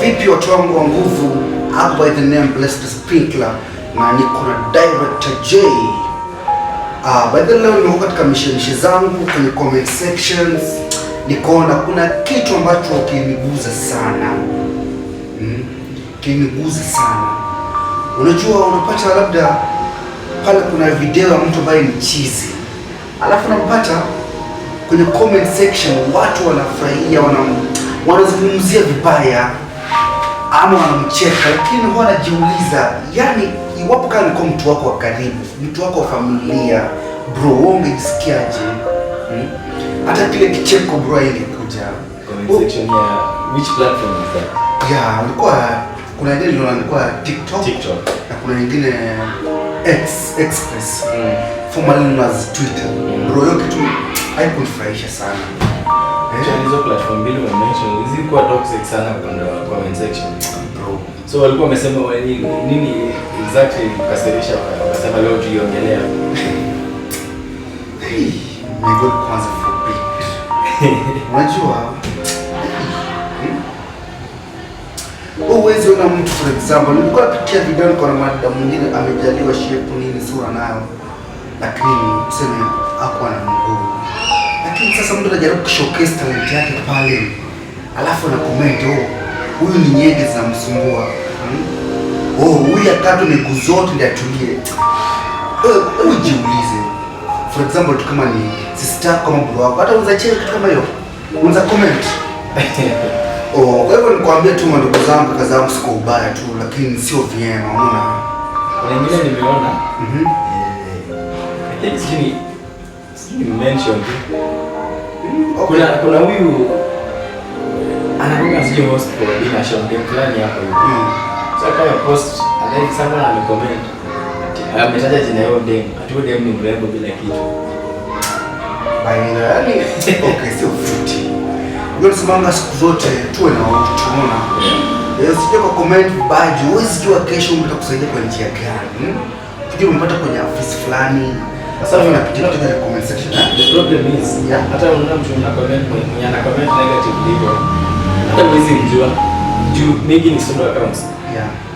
Vipi watu wangu wa nguvu, by the name Blessed Sprinkler na niko na Director J. By the way, nimekuwa katika mishemishe zangu kwenye comment sections, nikaona kuna kitu ambacho kiniguza sana. Kiniguza sana. Unajua, unapata labda pale kuna video ya mtu ambaye ni cheesy, alafu unapata kwenye comment section watu wanafurahia, wanazungumzia vibaya ama wanamcheka, lakini huwa anajiuliza, yani iwapo kama ni mtu wako wa karibu, mtu wako wa familia, bro, wewe ungejisikiaje? Hata kile kicheko bro ingekuja. Comment section ya which platform is that? Yeah, alikuwa kuna ile ilikuwa TikTok na kuna nyingine Express, formerly known as Twitter. Bro, hiyo kitu haikunifurahisha sana. Hizo platform mbili umemention zilikuwa toxic sana kwa comment section, bro. So walikuwa wamesema nini exactly kukasirisha, wakasema leo tuiongelea. My God, kwanza forbid. Unajua, uwezi una mtu, for example, nilikuwa napitia video niko na mada mwingine amejaliwa shape nini sura nayo, lakini tuseme hakuwa na mguu. Lakini sasa mtu anajaribu kushowcase talent yake pale, alafu na comment, huyu ni nyege zinamsumbua. Huyu akatu miguu zote ndio atulie. Ujiulize. For example, tu kama ni sister kama bro wako, hata unaweza cheka kitu kama hiyo, unaweza comment. Kwa hivyo nikwambia tu ndugu zangu, kazi yangu siko ubaya tu, lakini sio vyema, unaona. Kuna nyingine nimeona, I think sijui mention tu. Kuna huyu anakuwa sijui host kwa Bina Show game fulani hapo hivi. So kama post and someone amecomment, ametaja jina yao dem, atu dem ni mrembo bila kitu. Yaani okay, sio futi. Ndio simanga siku zote tuwe na watu tunaona. Sije kwa comment baji, huwezi jua kesho mtakusaidia kwa njia gani. Tujue umpata kwenye office fulani. Sasa unapitia katika comment section. The problem is, hata unaona mtu ana comment mwenye ana comment negative hivyo, hata mwezi mjua juu maybe ni solo accounts.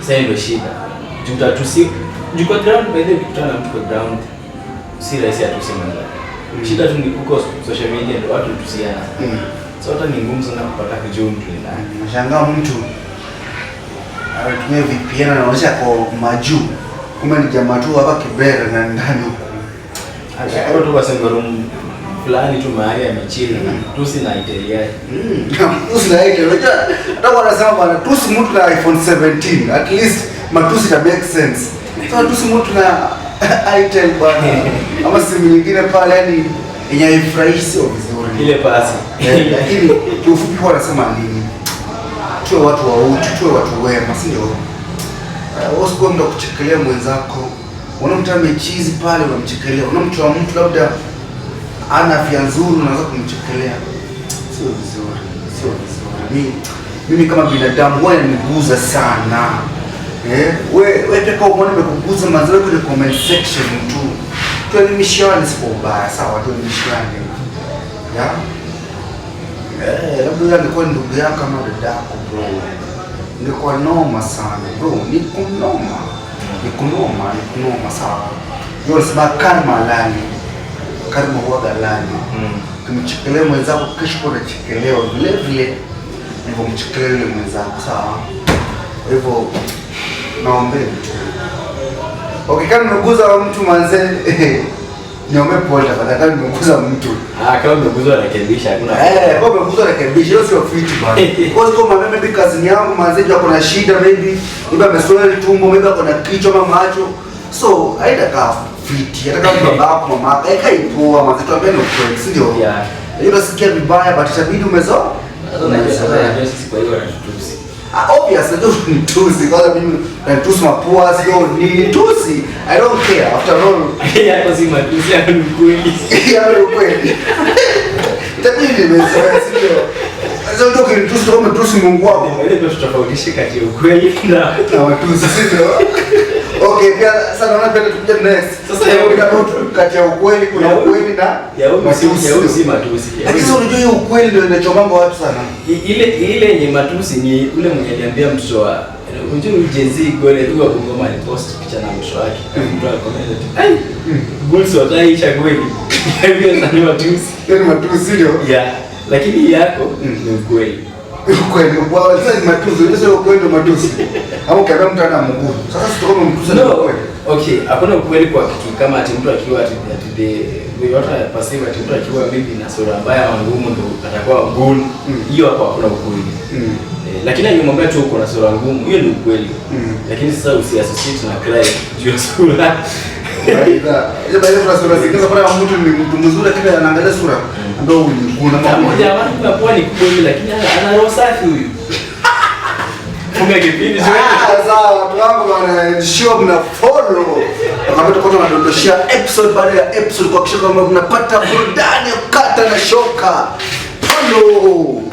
Sasa ndio shida. Juu utatusi juu kwa ground, by the way, kutana mtu kwa ground si rahisi atuseme ndio. Shida tu ni kuko social media ndio watu tusiana. So hata ni ngumu sana kupata kujua mtu ni nani. Nashangaa mtu anatumia VPN anaonyesha kwa majuu, kumbe ni jamaa tu hapa Kibera na ndani huko. Hapo tu basi room fulani tu mahali amechill na tusi na Italia. Tusi na Italia. Unajua hata wanasema bwana, tusi mtu na iPhone 17 at least matusi na make sense. So tusi mtu na Itel bwana ama simu nyingine pale, yani yenye haifurahishi sio vizuri ile pasi. Lakini kiufupi wanasema nini? Tuwe watu wa utu, tuwe watu wema, si ndio? Usikuwa mtu kuchekelea mwenzako. Unamta mechizi pale unamchekelea. Unamta wa mtu labda ana afya nzuri unaanza kumchekelea. Sio vizuri. Sio vizuri. Mimi kama binadamu wewe niguza sana. Wewe peka uone nimekuguza mazuri kwenye comment section tu. Tuelimishane sipo baya, sawa, tuelimishane. Labda angekuwa ndugu yako kama dada yako bro, ingekuwa noma sana bro. Niko noma sawa. Yule sema karma lani, karma huwa galani. Kumchekelea mwenzako kesho kwa chekelewa vile vile, hivyo mchekelee yule mwenzako, sawa. Kwa hivyo naombe tu. Okay, kama umeguza mtu manze, niombe pole tafadhali, kama umeguza mtu. Kama umeguza rekebisha, hakuna. Kama umeguza rekebisha, hiyo sio fiti bana. Kwa sababu mama maybe kazi yangu manze ndio kuna shida, maybe amesweli tumbo, maybe kuna kichwa ama macho. So, haitakaa fiti. Hata kama babako mama haipoa manze, tuambie ni ukweli, si ndio? Hiyo unasikia vibaya but itabidi umezoa. Sisi kwa hiyo wanatutusi. Obviously, don't nitusi. Kwa sababu mimi natusi mapua, sio nini tusi. I don't care. After all, yako si matusi, yako ni kweli. Yako ni kweli. Itabidi nimezoea, sio? Sasa ndio kinitusi kama tusi Mungu wako. Ile ndio tutafautishe kati ya ukweli na matusi, sio? Okay, pia sasa naona pia tupige next. Sasa kati ya ukweli kuna ukweli na ya matusi, si matusi. Lakini unajua hiyo ukweli ndio inachomanga watu sana. Ile yenye matusi ni ule mwenye aliambia mtoto wa unajua Gen-Z gole tu wa Bungoma alipost picha na mtoto wake. Mtu akakomenta ai goals wataisha kweli. Hiyo ni matusi. Ni matusi ndio. Yeah. Lakini yako ni ukweli. Ukweli kwa sasa ni matusi, ndio sio ukweli ndio matusi. Au kama mtu ana mguu. Sasa sio kama mtusi ndio ukweli. Okay, hakuna ukweli kwa kitu kama ati mtu akiwa ati the watu pasive ati mtu akiwa maybe na sura mbaya au ngumu ndio atakuwa goal. Hiyo hapo hakuna ukweli. Lakini nimwambia tu uko na sura ngumu, hiyo ni ukweli. Lakini sasa usiassociate na crime juu ya sura. Ile baada ya sura zingine kwa mtu ni mtu mzuri lakini anaangalia sura ndio kuna mambo. Mmoja watu kwa ni kweli lakini ana roho safi huyu. Funga kipindi sio? Sawa, watu wangu wana show na follow. Kama tutakuwa tunadondoshia episode baada ya episode kwa kisha kama mnapata burudani kata na shoka. Follow.